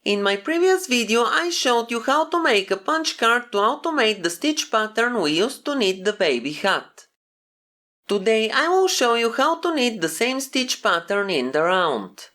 In my previous video I showed you how to make a punch card to automate the stitch pattern we used to knit the baby hat. Today I will show you how to knit the same stitch pattern in the round.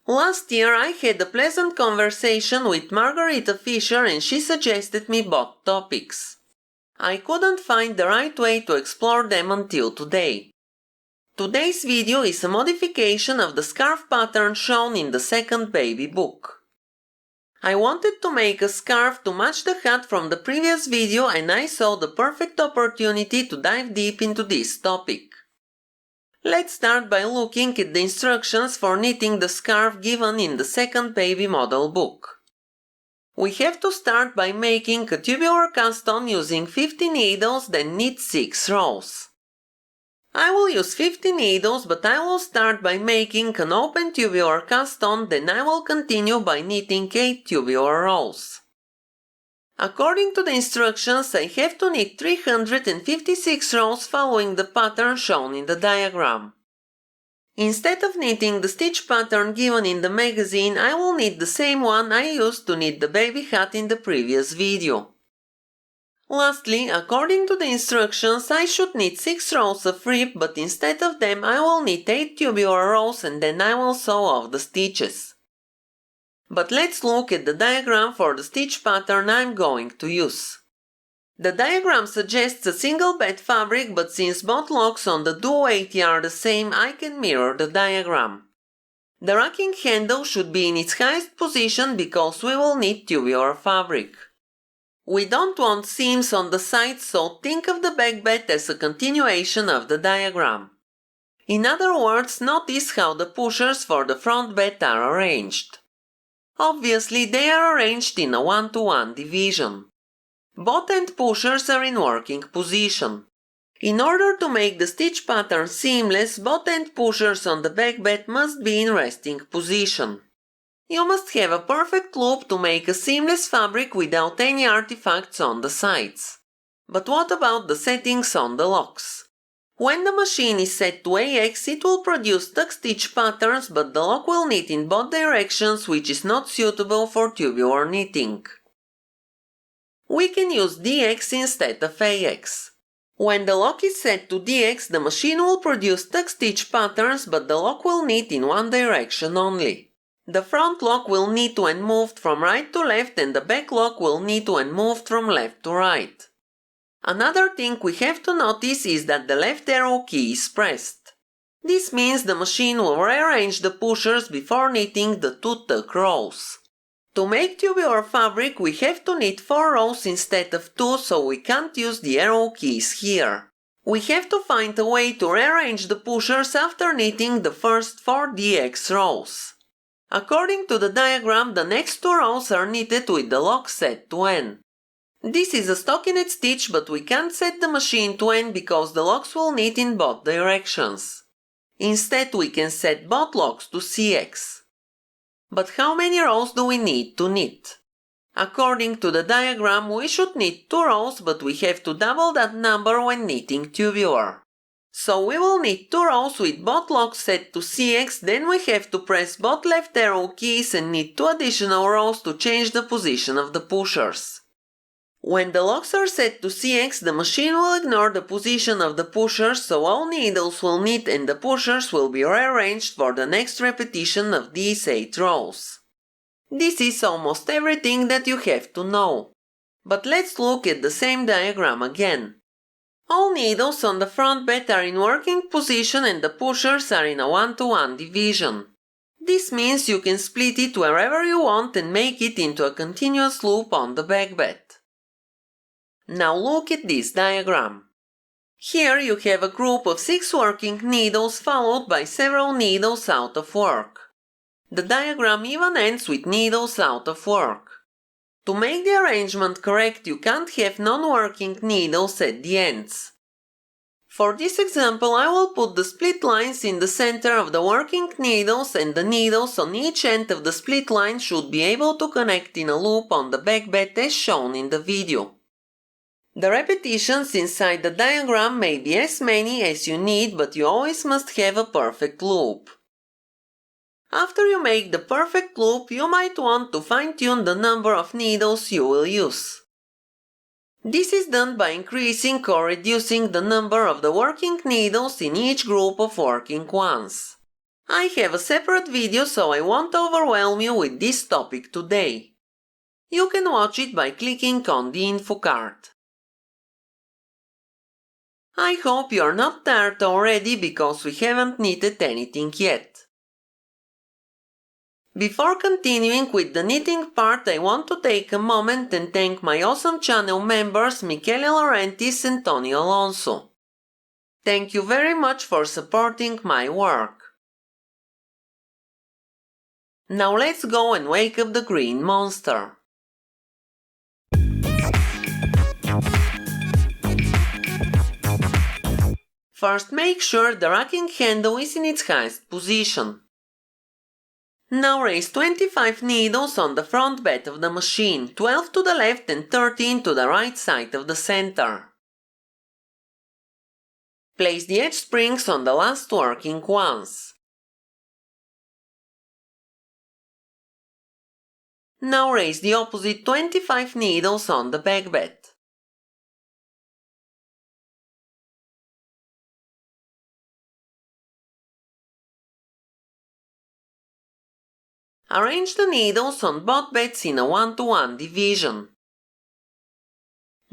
Last year I had a pleasant conversation with Margarita Fisher and she suggested me both topics. I couldn't find the right way to explore them until today. Today's video is a modification of the scarf pattern shown in the second baby book. I wanted to make a scarf to match the hat from the previous video and I saw the perfect opportunity to dive deep into this topic. Let's start by looking at the instructions for knitting the scarf given in the second baby model book. We have to start by making a tubular cast on using 50 needles, then knit 6 rows. I will use 50 needles, but I will start by making an open tubular cast on, then I will continue by knitting 8 tubular rows. According to the instructions, I have to knit 356 rows following the pattern shown in the diagram. Instead of knitting the stitch pattern given in the magazine, I will knit the same one I used to knit the baby hat in the previous video. Lastly, according to the instructions, I should knit 6 rows of rib, but instead of them I will knit 8 tubular rows and then I will sew off the stitches. But let's look at the diagram for the stitch pattern I'm going to use. The diagram suggests a single bed fabric, but since both locks on the Duo 80 are the same, I can mirror the diagram. The racking handle should be in its highest position because we will knit tubular fabric. We don't want seams on the sides, so think of the back bed as a continuation of the diagram. In other words, notice how the pushers for the front bed are arranged. Obviously, they are arranged in a 1-to-1 division. Both end pushers are in working position. In order to make the stitch pattern seamless, both end pushers on the back bed must be in resting position. You must have a perfect loop to make a seamless fabric without any artifacts on the sides. But what about the settings on the locks? When the machine is set to AX, it will produce tuck stitch patterns, but the lock will knit in both directions, which is not suitable for tubular knitting. We can use DX instead of AX. When the lock is set to DX, the machine will produce tuck stitch patterns, but the lock will knit in one direction only. The front lock will knit when moved from right to left and the back lock will knit when moved from left to right. Another thing we have to notice is that the left arrow key is pressed. This means the machine will rearrange the pushers before knitting the 2 tuck rows. To make tubular fabric we have to knit 4 rows instead of 2, so we can't use the arrow keys here. We have to find a way to rearrange the pushers after knitting the first 4 DX rows. According to the diagram, the next 2 rows are knitted with the lock set to N. This is a stockinette stitch, but we can't set the machine to N because the locks will knit in both directions. Instead, we can set both locks to CX. But how many rows do we need to knit? According to the diagram, we should knit 2 rows, but we have to double that number when knitting tubular. So we will knit 2 rows with both locks set to CX, then we have to press both left arrow keys and knit 2 additional rows to change the position of the pushers. When the locks are set to CX, the machine will ignore the position of the pushers, so all needles will knit and the pushers will be rearranged for the next repetition of these 8 rows. This is almost everything that you have to know. But let's look at the same diagram again. All needles on the front bed are in working position and the pushers are in a 1-to-1 division. This means you can split it wherever you want and make it into a continuous loop on the back bed. Now look at this diagram. Here you have a group of 6 working needles followed by several needles out of work. The diagram even ends with needles out of work. To make the arrangement correct, you can't have non-working needles at the ends. For this example, I will put the split lines in the center of the working needles, and the needles on each end of the split line should be able to connect in a loop on the back bed as shown in the video. The repetitions inside the diagram may be as many as you need, but you always must have a perfect loop. After you make the perfect loop, you might want to fine-tune the number of needles you will use. This is done by increasing or reducing the number of the working needles in each group of working ones. I have a separate video, so I won't overwhelm you with this topic today. You can watch it by clicking on the info card. I hope you're not tired already because we haven't knitted anything yet. Before continuing with the knitting part, I want to take a moment and thank my awesome channel members Michele Laurentis and Tony Alonso. Thank you very much for supporting my work. Now let's go and wake up the green monster. First, make sure the racking handle is in its highest position. Now raise 25 needles on the front bed of the machine, 12 to the left and 13 to the right side of the center. Place the edge springs on the last working ones. Now raise the opposite 25 needles on the back bed. Arrange the needles on both beds in a 1-to-1 division.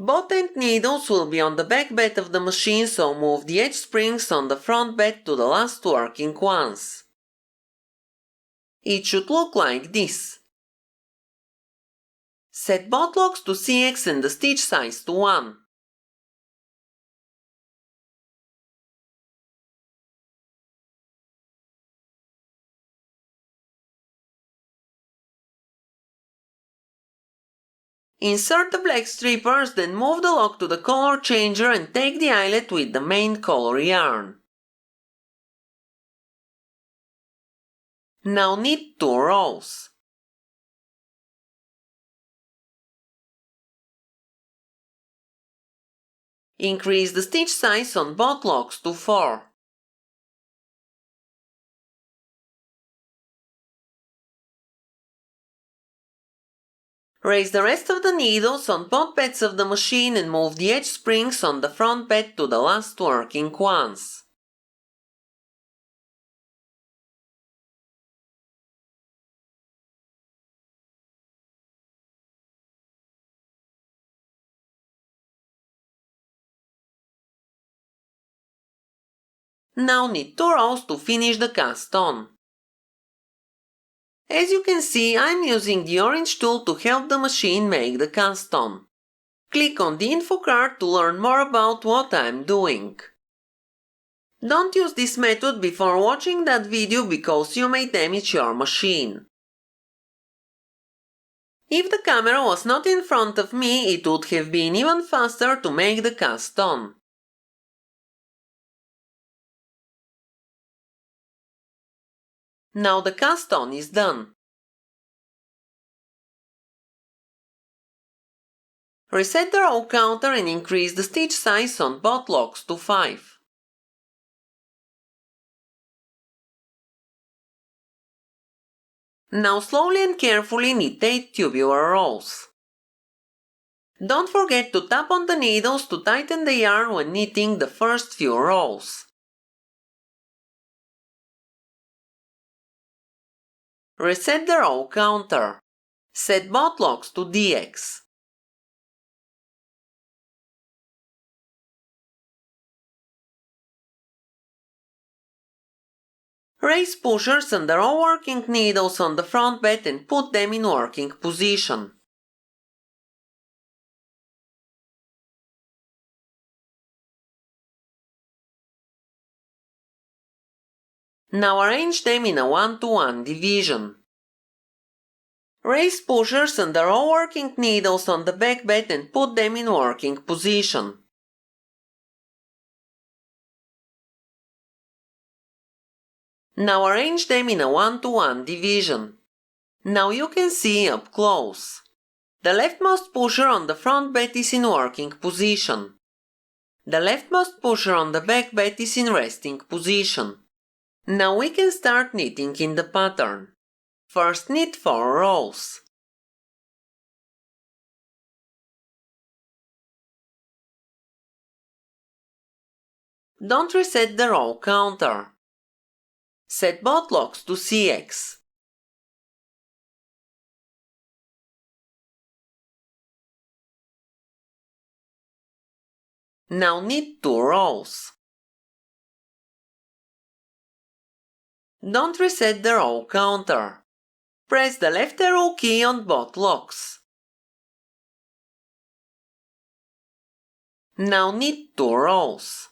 Both end needles will be on the back bed of the machine, so move the edge springs on the front bed to the last working ones. It should look like this. Set both locks to CX and the stitch size to 1. Insert the black strippers, then move the lock to the color changer and take the eyelet with the main color yarn. Now knit 2 rows. Increase the stitch size on both locks to 4. Raise the rest of the needles on both beds of the machine and move the edge springs on the front bed to the last working ones. Now knit 2 rows to finish the cast on. As you can see, I'm using the orange tool to help the machine make the cast on. Click on the info card to learn more about what I'm doing. Don't use this method before watching that video because you may damage your machine. If the camera was not in front of me, it would have been even faster to make the cast on. Now the cast on is done. Reset the row counter and increase the stitch size on both locks to 5. Now slowly and carefully knit 8 tubular rows. Don't forget to tap on the needles to tighten the yarn when knitting the first few rows. Reset the row counter. Set both locks to DX. Raise pushers and the row working needles on the front bed and put them in working position. Now arrange them in a 1-to-1 division. Raise pushers and the row working needles on the back bed and put them in working position. Now arrange them in a 1-to-1 division. Now you can see up close. The leftmost pusher on the front bed is in working position. The leftmost pusher on the back bed is in resting position. Now we can start knitting in the pattern. First knit 4 rows. Don't reset the row counter. Set both locks to CX. Now knit 2 rows. Don't reset the row counter. Press the left arrow key on both locks. Now knit 2 rows.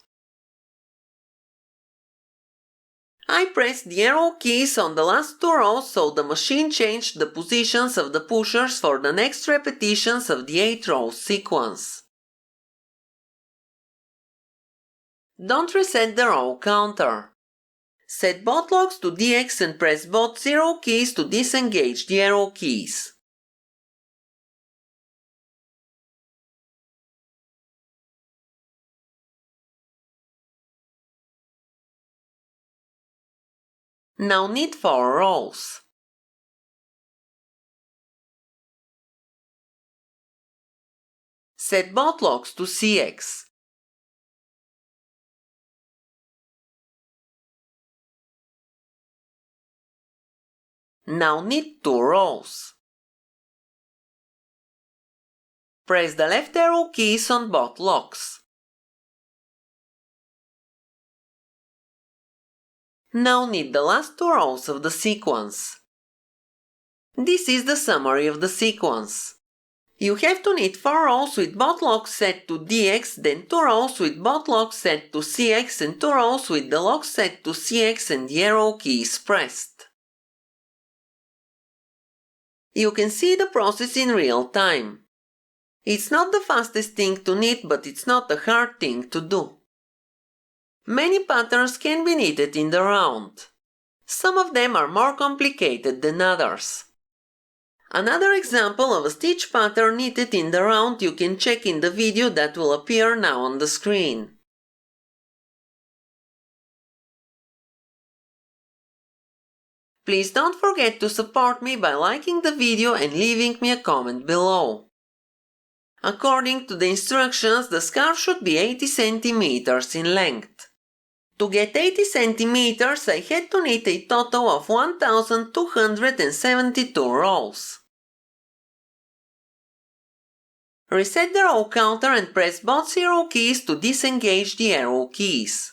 I pressed the arrow keys on the last 2 rows so the machine changed the positions of the pushers for the next repetitions of the 8 row sequence. Don't reset the row counter. Set both locks to DX and press both 0 keys to disengage the arrow keys. Now knit 4 rows. Set both locks to CX. Now knit 2 rows. Press the left arrow keys on both locks. Now knit the last 2 rows of the sequence. This is the summary of the sequence. You have to knit 4 rows with both locks set to DX, then 2 rows with both locks set to CX and 2 rows with the locks set to CX and the arrow keys pressed. You can see the process in real time. It's not the fastest thing to knit, but it's not a hard thing to do. Many patterns can be knitted in the round. Some of them are more complicated than others. Another example of a stitch pattern knitted in the round you can check in the video that will appear now on the screen. Please don't forget to support me by liking the video and leaving me a comment below. According to the instructions, the scarf should be 80 cm in length. To get 80 cm, I had to knit a total of 1272 rows. Reset the row counter and press both 0 keys to disengage the arrow keys.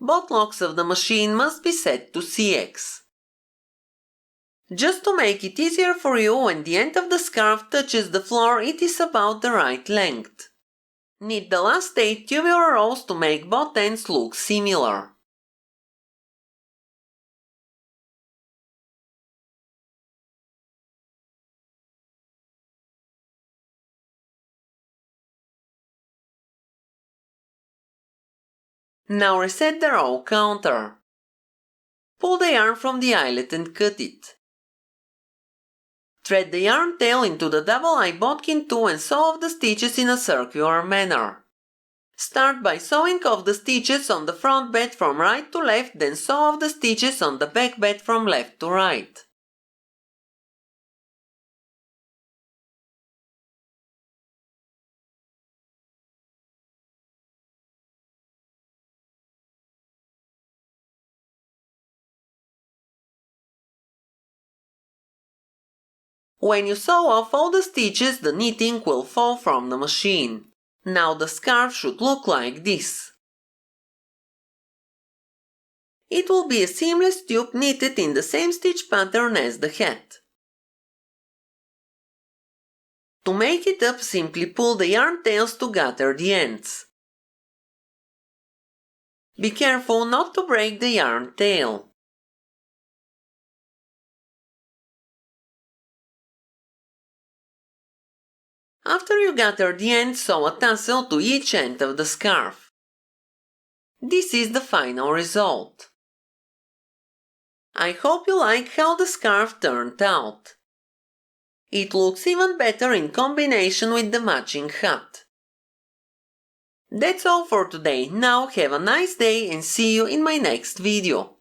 Both locks of the machine must be set to CX. Just to make it easier for you, when the end of the scarf touches the floor, it is about the right length. Knit the last 8 tubular rows to make both ends look similar. Now reset the row counter. Pull the yarn from the eyelet and cut it. Thread the yarn tail into the double-eye bodkin 2 and sew off the stitches in a circular manner. Start by sewing off the stitches on the front bed from right to left, then sew off the stitches on the back bed from left to right. When you sew off all the stitches, the knitting will fall from the machine. Now the scarf should look like this. It will be a seamless tube knitted in the same stitch pattern as the hat. To make it up, simply pull the yarn tails to gather the ends. Be careful not to break the yarn tail. After you gather the ends, sew a tassel to each end of the scarf. This is the final result. I hope you like how the scarf turned out. It looks even better in combination with the matching hat. That's all for today. Now have a nice day and see you in my next video.